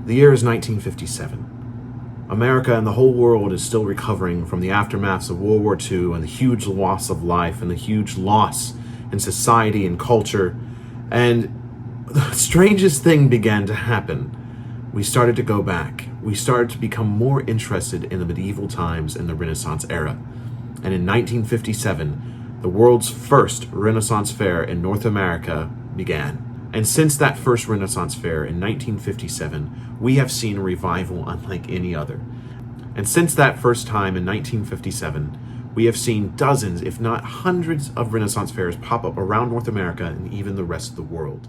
The year is 1957. America and the whole world is still recovering from the aftermaths of World War II and the huge loss of life and the huge loss in society and culture. And the strangest thing began to happen. We started to go back. We started to become more interested in the medieval times and the Renaissance era. And in 1957, the world's first Renaissance fair in North America began. And since that first Renaissance fair in 1957, we have seen a revival unlike any other. And since that first time in 1957, we have seen dozens, if not hundreds, of Renaissance fairs pop up around North America and even the rest of the world.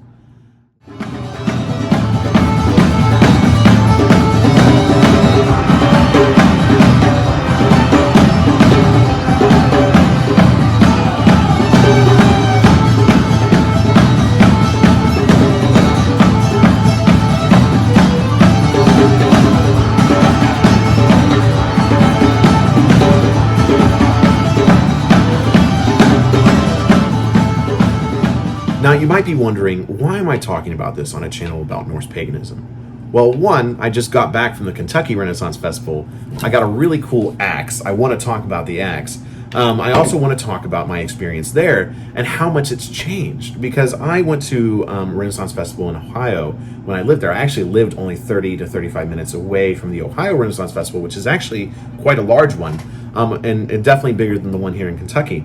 Now, you might be wondering, why am I talking about this on a channel about Norse paganism? Well, one, I just got back from the Kentucky Renaissance Festival. I got a really cool axe. I want to talk about the axe. I also want to talk about my experience there and how much it's changed, because I went to Renaissance Festival in Ohio when I lived there. I actually lived only 30 to 35 minutes away from the Ohio Renaissance Festival, which is actually quite a large one, and definitely bigger than the one here in Kentucky.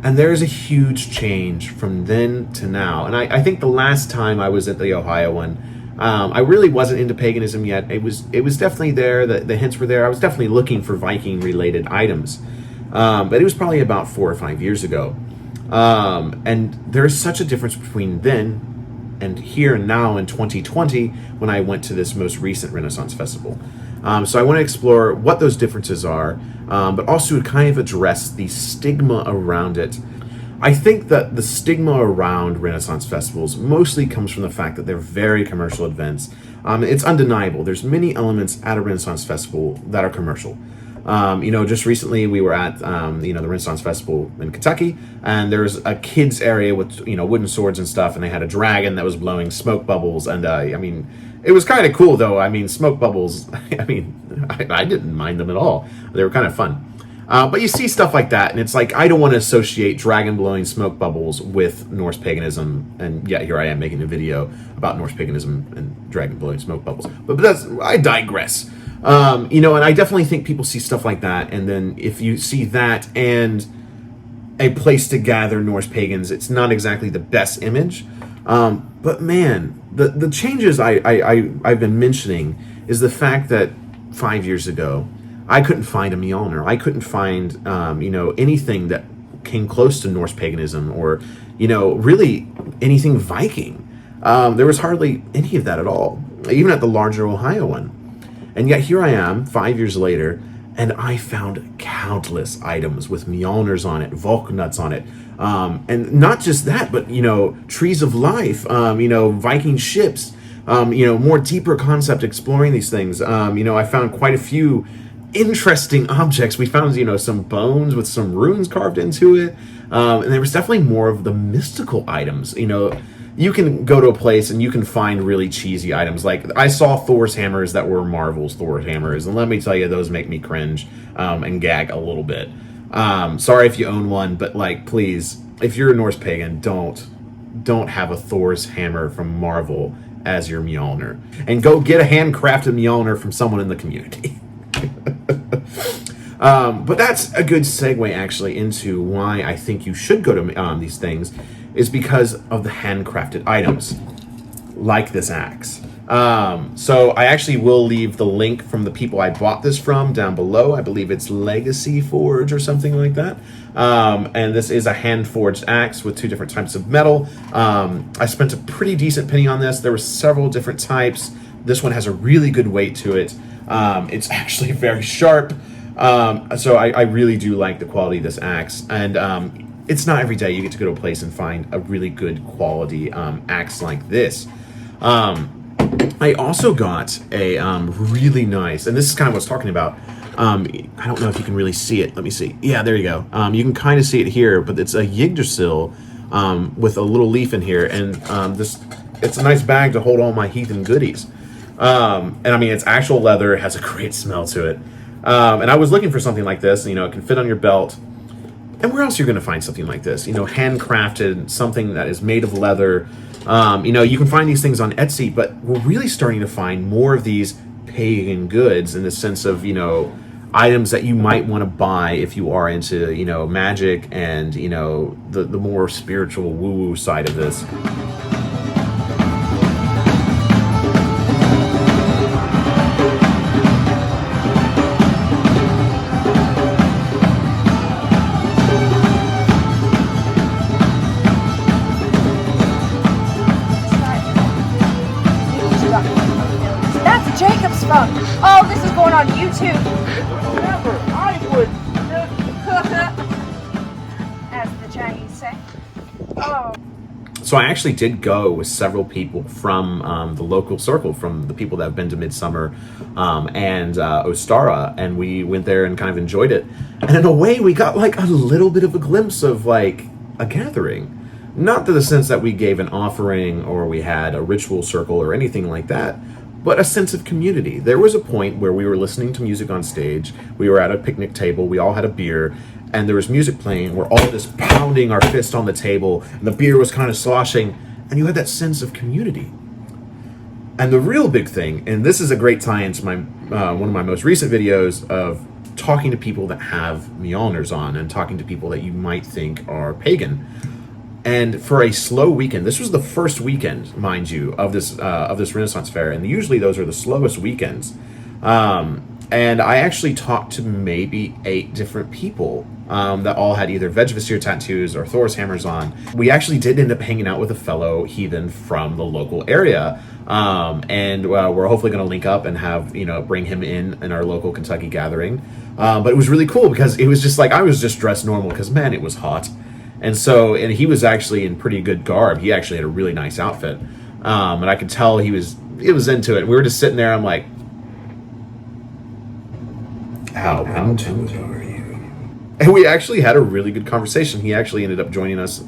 And there's a huge change from then to now. And I think the last time I was at the Ohio one, I really wasn't into paganism yet. It was definitely there. The hints were there. I was definitely looking for Viking-related items. But it was probably about 4 or 5 years ago. And there's such a difference between then and here and now in 2020 when I went to this most recent Renaissance Festival. So I want to explore what those differences are, but also to kind of address the stigma around it. I think that the stigma around Renaissance festivals mostly comes from the fact that they're very commercial events. It's undeniable. There's many elements at a Renaissance festival that are commercial. Just recently we were at, the Renaissance Festival in Kentucky, and there's a kids area with, wooden swords and stuff, and they had a dragon that was blowing smoke bubbles, and, it was kind of cool, though. Smoke bubbles, I didn't mind them at all. They were kind of fun. But you see stuff like that, and it's like, I don't want to associate dragon blowing smoke bubbles with Norse paganism, and yet here I am making a video about Norse paganism and dragon blowing smoke bubbles. But I digress. And I definitely think people see stuff like that, and then if you see that and a place to gather Norse pagans, it's not exactly the best image. But man, the changes I've been mentioning is the fact that 5 years ago, I couldn't find a Mjolnir. I couldn't find, anything that came close to Norse paganism or, really anything Viking. There was hardly any of that at all, even at the larger Ohio one. And yet here I am 5 years later, and I found countless items with Mjolnirs on it, Volknuts on it. And not just that, but, trees of life, Viking ships, more deeper concept exploring these things. I found quite a few interesting objects. We found, some bones with some runes carved into it. And there was definitely more of the mystical items. You can go to a place and you can find really cheesy items. Like, I saw Thor's hammers that were Marvel's Thor hammers, and let me tell you, those make me cringe and gag a little bit. Sorry if you own one, but please, if you're a Norse pagan, don't have a Thor's hammer from Marvel as your Mjolnir, and go get a handcrafted Mjolnir from someone in the community. But that's a good segue actually into why I think you should go to these things, is because of the handcrafted items, like this axe. So I actually will leave the link from the people I bought this from down below. I believe it's Legacy Forge or something like that. And this is a hand-forged axe with 2 different types of metal. I spent a pretty decent penny on this. There were several different types. This one has a really good weight to it. It's actually very sharp. So I really do like the quality of this axe. And it's not every day you get to go to a place and find a really good quality axe like this. I also got a really nice, and this is kind of what I was talking about. I don't know if you can really see it. Let me see. Yeah, there you go. You can kind of see it here, but it's a Yggdrasil with a little leaf in here, and it's a nice bag to hold all my heathen goodies. And I mean, it's actual leather, has a great smell to it. And I was looking for something like this, you know, it can fit on your belt. And where else you're going to find something like this? You know, handcrafted, something that is made of leather. You know, you can find these things on Etsy, but we're really starting to find more of these pagan goods in the sense of, you know, items that you might want to buy if you are into, you know, magic and, you know, the more spiritual woo-woo side of this. Oh, this is going on YouTube. Never, I would. As the Chinese say. Oh. So I actually did go with several people from the local circle, from the people that have been to Midsummer and Ostara, and we went there and kind of enjoyed it. And in a way, we got like a little bit of a glimpse of like a gathering. Not to the sense that we gave an offering or we had a ritual circle or anything like that, but a sense of community. There was a point where we were listening to music on stage, we were at a picnic table, we all had a beer, and there was music playing, we're all just pounding our fist on the table, and the beer was kind of sloshing, and you had that sense of community. And the real big thing, and this is a great tie-in to my one of my most recent videos of talking to people that have Mjolnirs on, and talking to people that you might think are pagan. And for a slow weekend, this was the first weekend, mind you, of this Renaissance fair, and usually those are the slowest weekends. And I actually talked to maybe 8 different people that all had either Vegevasir tattoos or Thor's hammers on. We actually did end up hanging out with a fellow heathen from the local area, and we're hopefully going to link up and have, you know, bring him in our local Kentucky gathering. But it was really cool because it was just like I was just dressed normal because man, it was hot. And so, and he was actually in pretty good garb. He actually had a really nice outfit. And I could tell he was into it. We were just sitting there. I'm like, how into it are you? And we actually had a really good conversation. He actually ended up joining us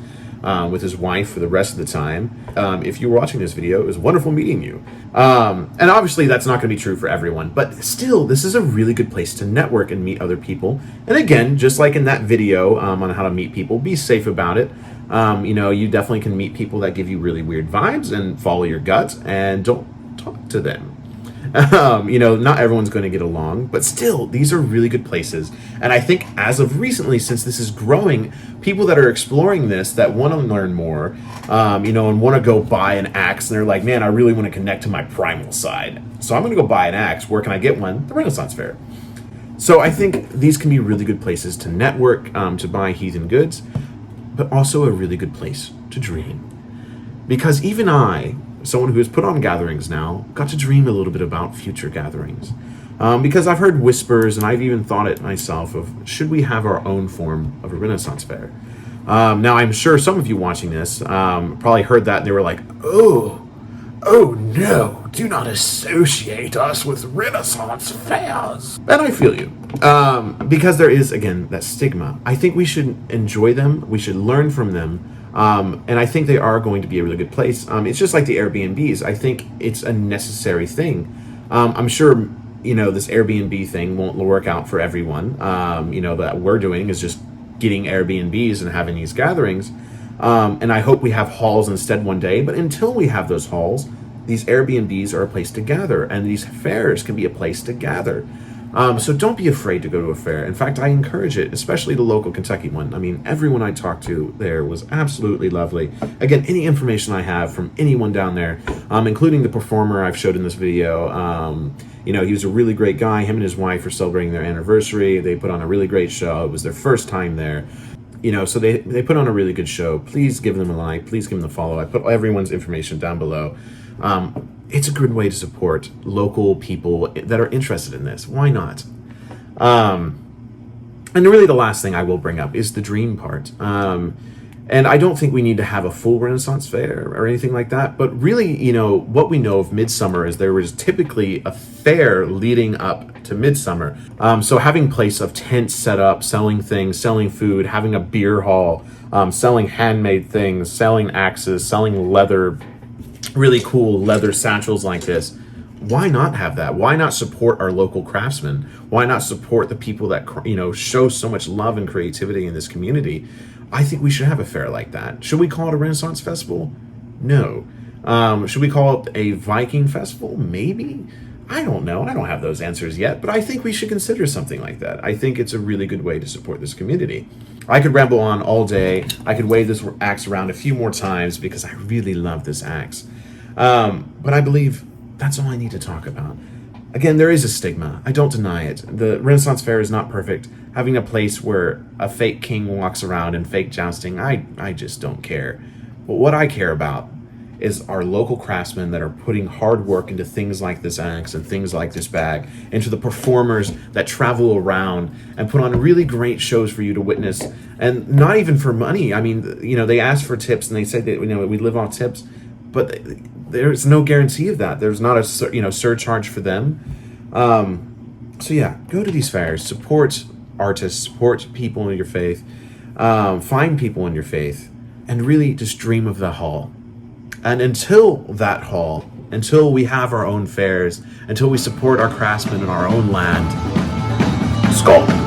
with his wife for the rest of the time. If you were watching this video, it was wonderful meeting you. And obviously that's not going to be true for everyone, but still, this is a really good place to network and meet other people. And again, just like in that video on how to meet people, be safe about it. You know, you definitely can meet people that give you really weird vibes and follow your gut and don't talk to them. You know, not everyone's going to get along, but still, these are really good places. And I think as of recently, since this is growing, people that are exploring this, that want to learn more, you know, and want to go buy an axe, and they're like, man, I really want to connect to my primal side. So I'm going to go buy an axe. Where can I get one? The Renaissance Fair. So I think these can be really good places to network, to buy heathen goods, but also a really good place to dream. Because even I, someone who has put on gatherings now, got to dream a little bit about future gatherings. Because I've heard whispers, and I've even thought it myself of, should we have our own form of a Renaissance fair? Now, I'm sure some of you watching this probably heard that, and they were like, oh no, do not associate us with Renaissance fairs. And I feel you. Because there is, again, that stigma. I think we should enjoy them, we should learn from them, and I think they are going to be a really good place. It's just like the Airbnbs. I think it's a necessary thing. I'm sure, you know, this Airbnb thing won't work out for everyone. You know, that we're doing is just getting Airbnbs and having these gatherings. And I hope we have halls instead one day. But until we have those halls, these Airbnbs are a place to gather, and these fairs can be a place to gather. So don't be afraid to go to a fair. In fact, I encourage it, especially the local Kentucky one. I mean, everyone I talked to there was absolutely lovely. Again, any information I have from anyone down there, including the performer I've showed in this video, you know, he was a really great guy. Him and his wife are celebrating their anniversary. They put on a really great show. It was their first time there. You know, so they put on a really good show. Please give them a like. Please give them a follow. I put everyone's information down below. It's a good way to support local people that are interested in this. Why not? And really the last thing I will bring up is the dream part. And I don't think we need to have a full Renaissance fair or anything like that. But really, you know, what we know of Midsummer is there was typically a fair leading up to Midsummer. So having place of tents set up, selling things, selling food, having a beer hall, selling handmade things, selling axes, selling leather, really cool leather satchels like this. why not have that? Why not support our local craftsmen? Why not support the people that, show so much love and creativity in this community? I think we should have a fair like that. Should we call it a Renaissance Festival? No. Should we call it a Viking Festival? Maybe. I don't know. I don't have those answers yet, but I think we should consider something like that. I think it's a really good way to support this community. I could ramble on all day. I could wave this axe around a few more times because I really love this axe. But I believe that's all I need to talk about. Again, there is a stigma. I don't deny it. The Renaissance Fair is not perfect. Having a place where a fake king walks around and fake jousting, I just don't care. But what I care about is our local craftsmen that are putting hard work into things like this axe and things like this bag, into the performers that travel around and put on really great shows for you to witness, and not even for money. I mean, they ask for tips and they say that we live off tips, but there's no guarantee of that. There's not a surcharge for them. So yeah, go to these fairs, support artists, support people in your faith, find people in your faith, and really just dream of the hall. And until that hall, until we have our own fairs, until we support our craftsmen in our own land, Skull.